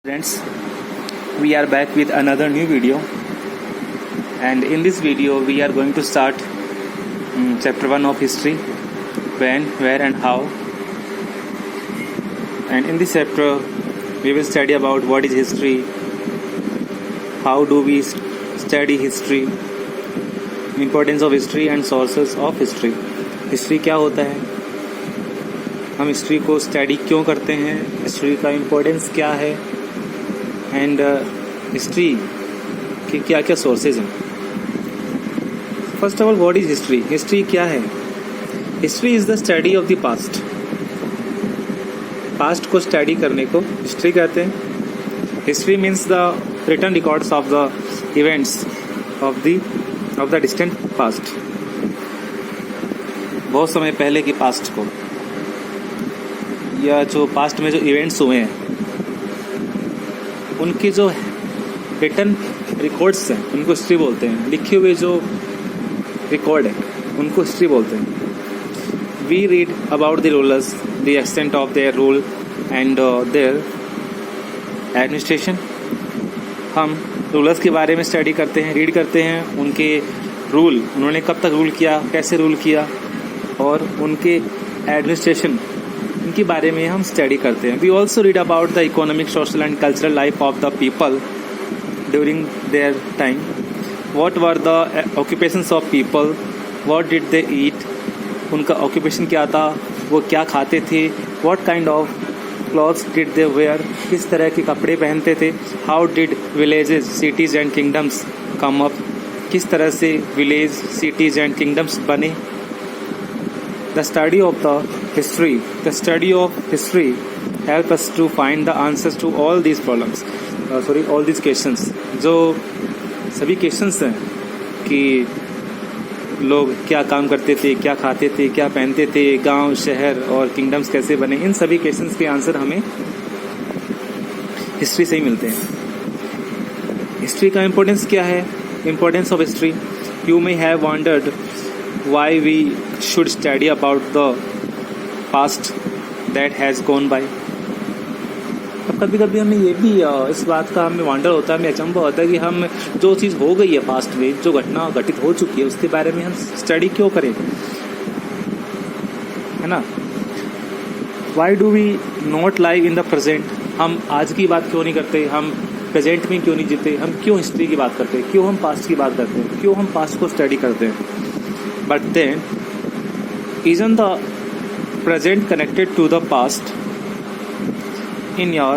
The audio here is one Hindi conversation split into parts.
Friends, we are back with another new video, and in this video we are going to start chapter 1 of history: when, where and how. And in this chapter we will study about what is history, how do we study history, importance of history and sources of history. History क्या होता है, हम हिस्ट्री को स्टडी क्यों करते हैं, हिस्ट्री का इम्पोर्टेंस क्या है, एंड हिस्ट्री के क्या क्या सोर्सेज हैं. First of all, what is history? History क्या है? History is the study of the past. Past को स्टडी करने को हिस्ट्री कहते हैं. History means the written records of the events of the distant past. बहुत समय पहले की पास्ट को, या जो पास्ट में जो इवेंट्स हुए हैं उनकी जो रिटन रिकॉर्ड्स हैं उनको हिस्ट्री बोलते हैं. लिखे हुए जो रिकॉर्ड है उनको हिस्ट्री बोलते हैं. We read about the rulers, the extent of their rule and their administration. हम रूलर्स के बारे में स्टडी करते हैं, रीड करते हैं उनके रूल, उन्होंने कब तक रूल किया, कैसे रूल किया, और उनके एडमिनिस्ट्रेशन इनके बारे में हम स्टडी करते हैं. We also read about the economic, social and cultural life of the people during their time. What were the occupations of people, what did they eat, उनका ऑक्यूपेशन क्या था, वो क्या खाते थे. What kind of clothes did they wear, किस तरह के कपड़े पहनते थे. How did villages, cities and kingdoms come up, किस तरह से विलेज, सिटीज़ एंड किंगडम्स बने. The study of history help us to find the answers to all these problems. All these questions. जो सभी questions हैं कि लोग क्या काम करते थे, क्या खाते थे, क्या पहनते थे, गांव, शहर और किंगडम्स कैसे बने, इन सभी questions के आंसर हमें हिस्ट्री से ही मिलते हैं. हिस्ट्री का इम्पोर्टेंस क्या है? Importance of history. You may have wondered why we should study about the past that has gone by. अब कभी कभी हमें ये भी इस बात का हमें वंडर होता है, हमें अचंभा होता है कि हम जो चीज़ हो गई है पास्ट में, जो घटना घटित हो चुकी है, उसके बारे में हम स्टडी क्यों करें, है ना. Why do we not live in the present? हम आज की बात क्यों नहीं करते, हम प्रेजेंट में क्यों नहीं जीते, हम क्यों हिस्ट्री की बात करते हैं, क्यों हम पास्ट की बात करते हैं, क्यों हम पास्ट को स्टडी करते हैं. But then, isn't the present connected to the past? In your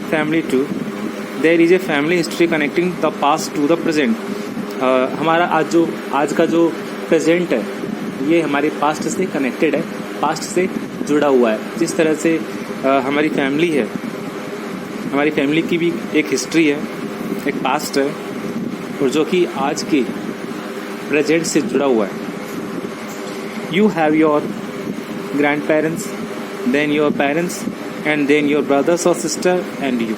family too, there is a family history connecting the past to the present. हमारा आज का जो प्रेजेंट है ये हमारे पास्ट से कनेक्टेड है, पास्ट से जुड़ा हुआ है. जिस तरह से हमारी फैमिली है, हमारी फैमिली की भी एक हिस्ट्री है, एक पास्ट है, और जो कि आज के प्रेजेंट से जुड़ा हुआ है. You have your grandparents, then your parents, and then your brothers or sister and you.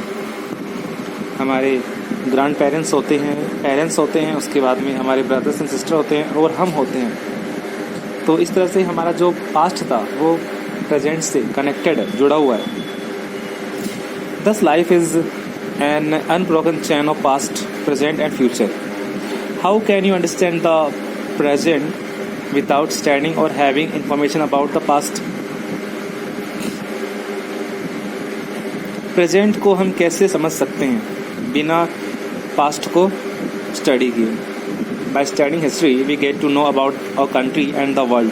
हमारे ग्रैंड पेरेंट्स होते हैं, पेरेंट्स होते हैं, उसके बाद में हमारे ब्रदर्स एंड सिस्टर होते हैं, और हम होते हैं. तो इस तरह से हमारा जो पास्ट था वो प्रेजेंट से कनेक्टेड है, जुड़ा हुआ है. Thus life is an unbroken chain of past, present and future. How can you understand the present without studying or having information about the past? Present को हम कैसे समझ सकते हैं बिना पास्ट को स्टडी किए? By studying history we get to know about our country and the world.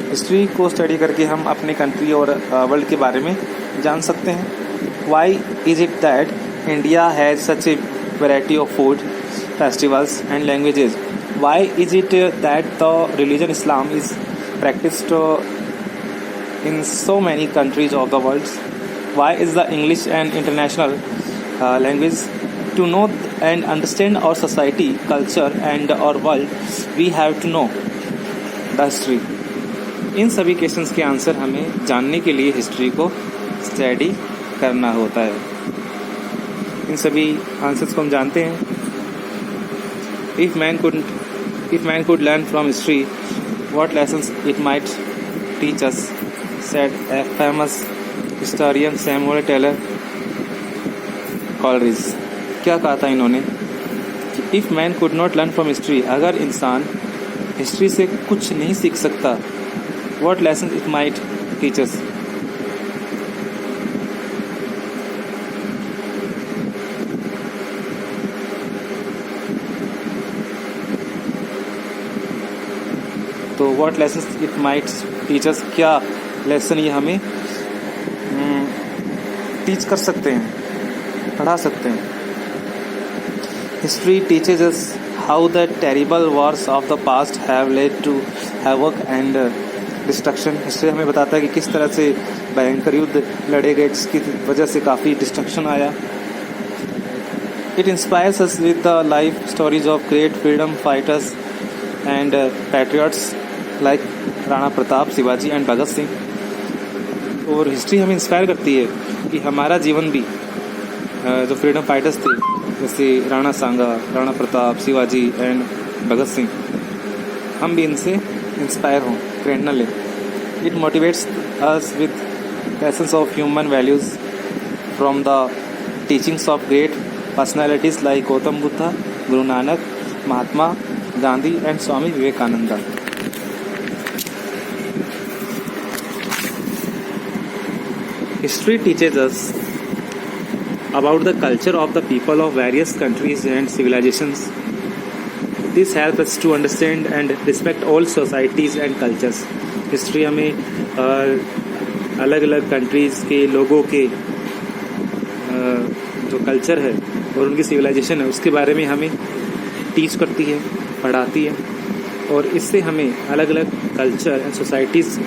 History को स्टडी करके हम अपने कंट्री और वर्ल्ड के बारे में जान सकते हैं. Why is it that India has such a variety of food, festivals and languages? Why is it that the religion Islam is practiced in so many countries of the world? Why is the English an international language? To know and understand our society, culture and our world, we have to know the history. इन सभी क्वेश्चंस के आंसर हमें जानने के लिए हिस्ट्री को स्टडी करना होता है. इन सभी आंसर्स को हम जानते हैं. If man could learn from history, what lessons it might teach us, said a famous historian Samuel Taylor. Coleridge. क्या कहा था इन्होंने कि if man could not learn from history, अगर इंसान हिस्ट्री से कुछ नहीं सीख सकता, what lesson it might teach us. तो what lesson it might teach us, क्या लेसन ये हमें टीच कर सकते हैं, पढ़ा सकते हैं। History teaches us how the terrible wars of the past have led to havoc and destruction. History हमें बताता है कि किस तरह से भयंकर युद्ध लड़े गए जिसकी वजह से काफ़ी डिस्ट्रक्शन आया। It inspires us with the life stories of great freedom fighters and patriots like Rana Pratap, Shivaji and Bhagat Singh. और हिस्ट्री हमें इंस्पायर करती है कि हमारा जीवन भी जो फ्रीडम फाइटर्स थे जैसे राणा सांगा, राणा प्रताप, शिवाजी एंड भगत सिंह, हम भी इनसे इंस्पायर हों, प्रेरणा लें। It motivates us with lessons of human values from the teachings of great personalities like Gautam Buddha, Guru Nanak, Mahatma Gandhi and Swami Vivekananda. History teaches us about the culture of the people of various countries and civilizations. This helps us to understand and respect all societies and cultures. History हमें अलग अलग कंट्रीज़ के लोगों के जो कल्चर है और उनकी सिविलाइजेशन है उसके बारे में हमें टीच करती है, पढ़ाती है, और इससे हमें अलग अलग कल्चर एंड सोसाइटीज़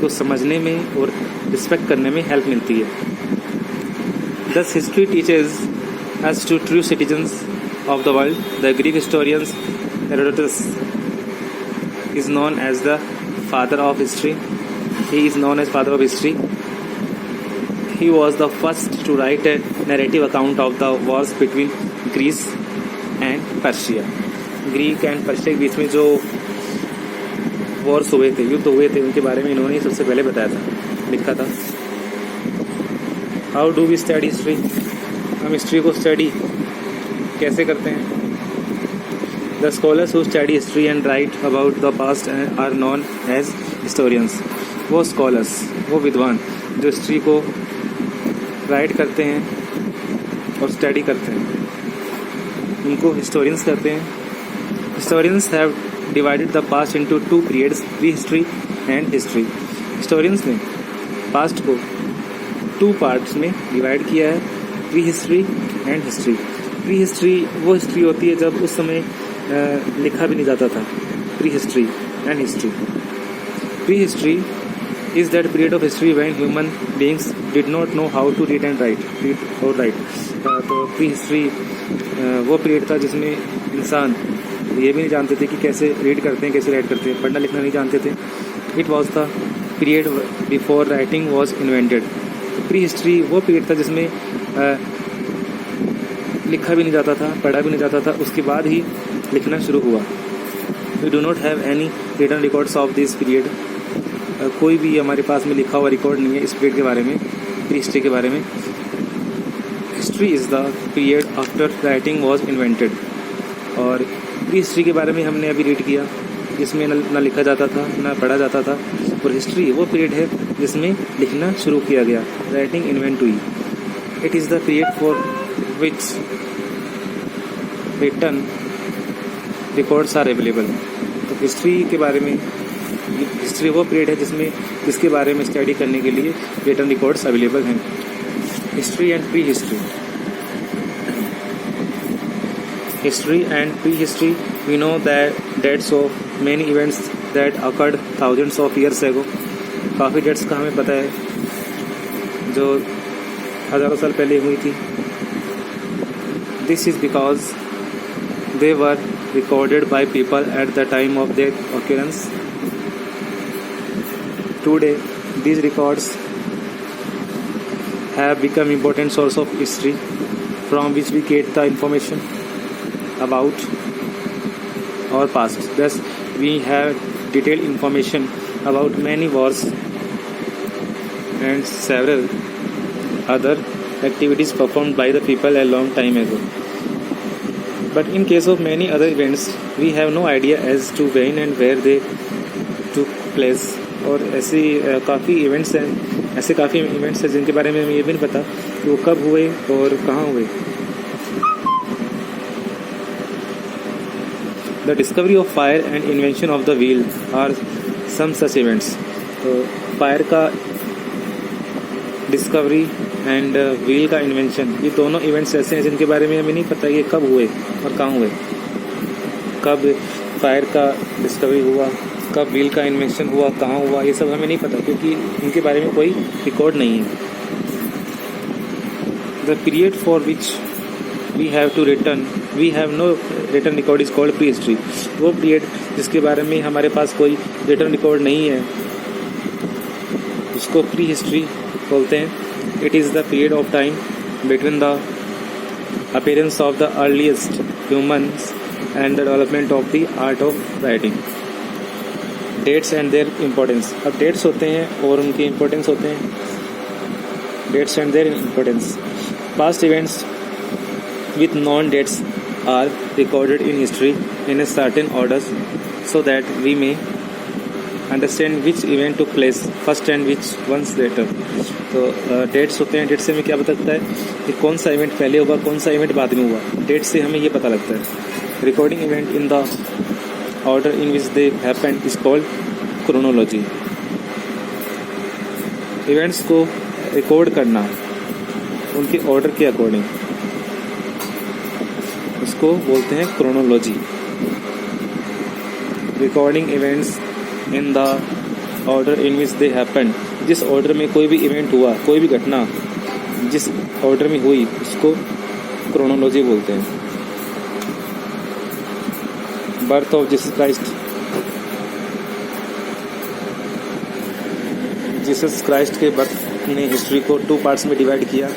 को समझने में और रिस्पेक्ट करने में हेल्प मिलती है। Thus history teaches us to true citizens of the world. The Greek historian Herodotus is known as the father of history. He is known as father of history. He was the first to write a narrative account of the wars between Greece and Persia. Greek and Persia के बीच में जो वॉर्स हुए थे, युद्ध हुए थे, उनके बारे में इन्होंने सबसे पहले बताया था, लिखा था। How do we study history? हम हिस्ट्री को स्टडी कैसे करते हैं? The scholars who study history and write about the past are known as historians. वो स्कॉलर्स, वो विद्वान जो हिस्ट्री को राइट करते हैं और स्टडी करते हैं, उनको हिस्टोरियंस कहते हैं। Historians have divided the past into two periods, pre history and history. Historians ने पास्ट को टू पार्ट्स में डिवाइड किया है, pre history and history. Pre history वो हिस्ट्री होती है जब उस समय लिखा भी नहीं जाता था, pre history and history. Pre history is that period of history when human beings did not know how to read and write, read और राइट। तो प्री हिस्ट्री वो पीरियड था जिसमें इंसान ये भी नहीं जानते थे कि कैसे रीड करते हैं, कैसे राइट करते हैं, पढ़ना लिखना नहीं जानते थे। It was the period before writing was invented. Pre history वो पीरियड था जिसमें लिखा भी नहीं जाता था, पढ़ा भी नहीं जाता था, उसके बाद ही लिखना शुरू हुआ। We do not have any written records of this period. कोई भी हमारे पास में लिखा हुआ रिकॉर्ड नहीं है इस पीरियड के बारे में, प्री हिस्ट्री के बारे में। History is the period after writing was invented. और प्री हिस्ट्री के बारे में हमने अभी रीड किया, जिसमें न लिखा जाता था न पढ़ा जाता था। और हिस्ट्री वो पीरियड है जिसमें लिखना शुरू किया गया, राइटिंग इन्वेंट हुई। It is the period for which written records are available. तो हिस्ट्री के बारे में, हिस्ट्री वो पीरियड है जिसके बारे में स्टडी करने के लिए रिटन रिकॉर्ड्स अवेलेबल हैं। History and pre history. History and prehistory, we know that dates of many events that occurred thousands of years ago. काफ़ी डेट्स का हमें पता है जो हज़ारों साल पहले हुई थी। This is because they were recorded by people at the time of their occurrence. Today, these records have become important source of history from which we get the information about our past. Thus, we have detailed information about many wars and several other activities performed by the people a long time ago. But in case of many other events, we have no idea as to when and where they took place. और ऐसे काफ़ी इवेंट्स हैं जिनके बारे में हमें ये भी नहीं पता कि वो कब हुए और कहाँ हुए. The discovery of fire and invention of the wheel are some such events. तो फायर का डिस्कवरी एंड व्हील का इन्वेंशन, ये दोनों इवेंट्स ऐसे हैं जिनके बारे में हमें नहीं पता ये कब हुए और कहाँ हुए. कब फायर का डिस्कवरी हुआ, कब व्हील का इन्वेंशन हुआ, कहाँ हुआ, ये सब हमें नहीं पता क्योंकि इनके बारे में कोई रिकॉर्ड नहीं है. The period for which we have no written record is called pre history. वो पीरियड जिसके बारे में हमारे पास कोई रिटर्न रिकॉर्ड नहीं है उसको प्री हिस्ट्री बोलते हैं. It is the period of time between the appearance of the earliest humans and the development of the art of writing. Dates and their importance. अब डेट्स होते हैं और उनके इम्पोर्टेंस होते हैं. Dates and their importance. Past events with known dates are recorded in history in a certain order so that we may understand which event took place first and which ones later. तो डेट्स होते हैं. डेट से हमें क्या पता लगता है कि कौन सा इवेंट पहले हुआ, कौन सा इवेंट बाद में हुआ. डेट से हमें ये पता लगता है. Recording event in the order in which they happened is called chronology. Events को रिकॉर्ड करना उनके ऑर्डर के अकॉर्डिंग, इसको बोलते हैं chronology. Recording events in the order in which they happen. जिस ऑर्डर में कोई भी इवेंट हुआ, कोई भी घटना जिस ऑर्डर में हुई उसको क्रोनोलॉजी बोलते हैं. Birth of Jesus Christ. Jesus Christ के बर्थ ने हिस्ट्री को 2 पार्ट्स में डिवाइड किया,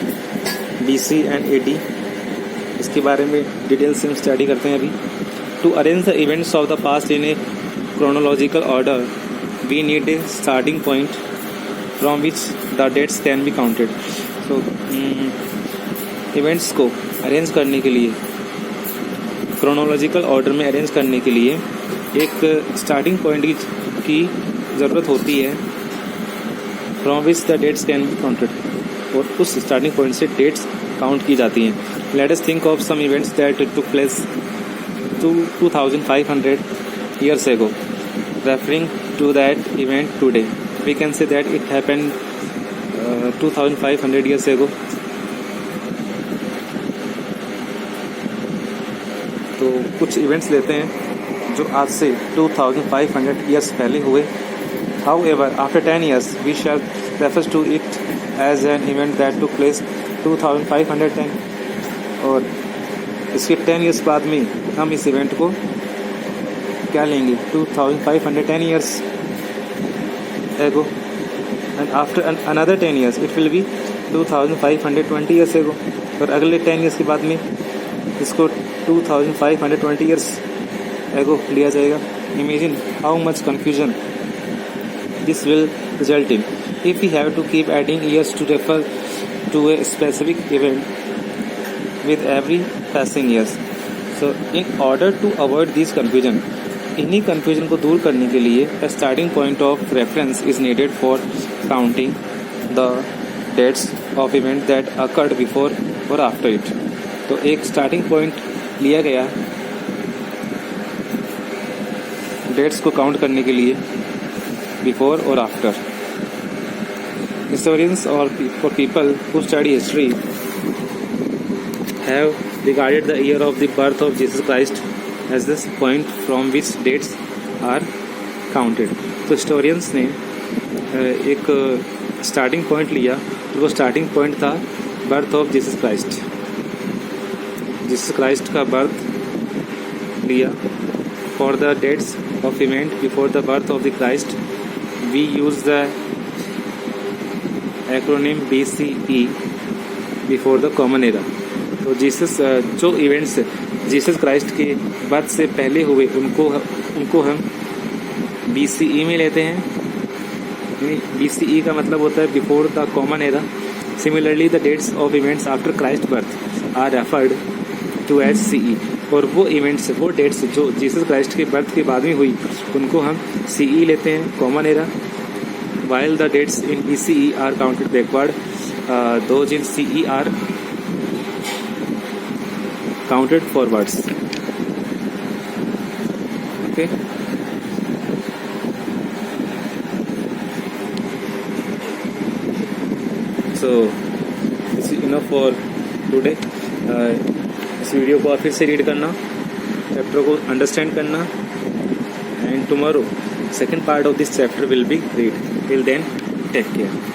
BC एंड AD. इसके बारे में डिटेल से हम स्टडी करते हैं अभी. To arrange the events of the past in a chronological order we need a starting point from which the dates can be counted. So events को अरेंज करने के लिए, क्रोनोलॉजिकल ऑर्डर में अरेंज करने के लिए एक स्टार्टिंग पॉइंट की ज़रूरत होती है from which the dates can be counted. और उस स्टार्टिंग पॉइंट से डेट्स काउंट की जाती हैं. Let us think of some events that took place 2,500 years ago. Referring to that event today, we can say that it happened 2,500 years ago. तो कुछ इवेंट्स लेते हैं जो आज से 2,500 years पहले हुए. However, after 10 years, we shall refer to it as an event that took place 2,510. और इसके 10 years बाद में हम इस इवेंट को क्या लेंगे, 2,510 years ago. And after another 10 years it will be 2,520 years ago. और अगले 10 years के बाद में इसको 2,520 years ago लिया जाएगा. Imagine how much confusion this will result in if we have to keep adding years to refer to a specific event with every passing years. So in order to avoid this confusion, इन्हीं confusion को दूर करने के लिए a starting point of reference is needed for counting the dates of event that occurred before or after it. तो एक starting point लिया गया dates को count करने के लिए before or after. Historians or for people who study history have regarded the year of the birth of Jesus Christ as this point from which dates are counted. तो historians ने एक starting point लिया, तो वो starting point था birth of Jesus Christ. Jesus Christ का birth लिया. For the dates of event before the birth of the Christ, we use the acronym BCE before the common era. तो जो इवेंट्स जीसस क्राइस्ट के बर्थ से पहले हुए उनको हम BCE में लेते हैं. BCE का मतलब होता है before the common era. Similarly, the dates of events after Christ's birth are referred to as CE. और वो इवेंट्स, वो डेट्स जो जीसस क्राइस्ट के बर्थ के बाद में हुई, उनको हम CE लेते हैं, common era. While the dates in BCE are counted backward, those in CE are counted forwards. Okay. So this is enough for today. इस वीडियो को आप फिर से रीड करना, चैप्टर को अंडरस्टैंड करना, and tomorrow second part of this chapter will be read. Till then take care.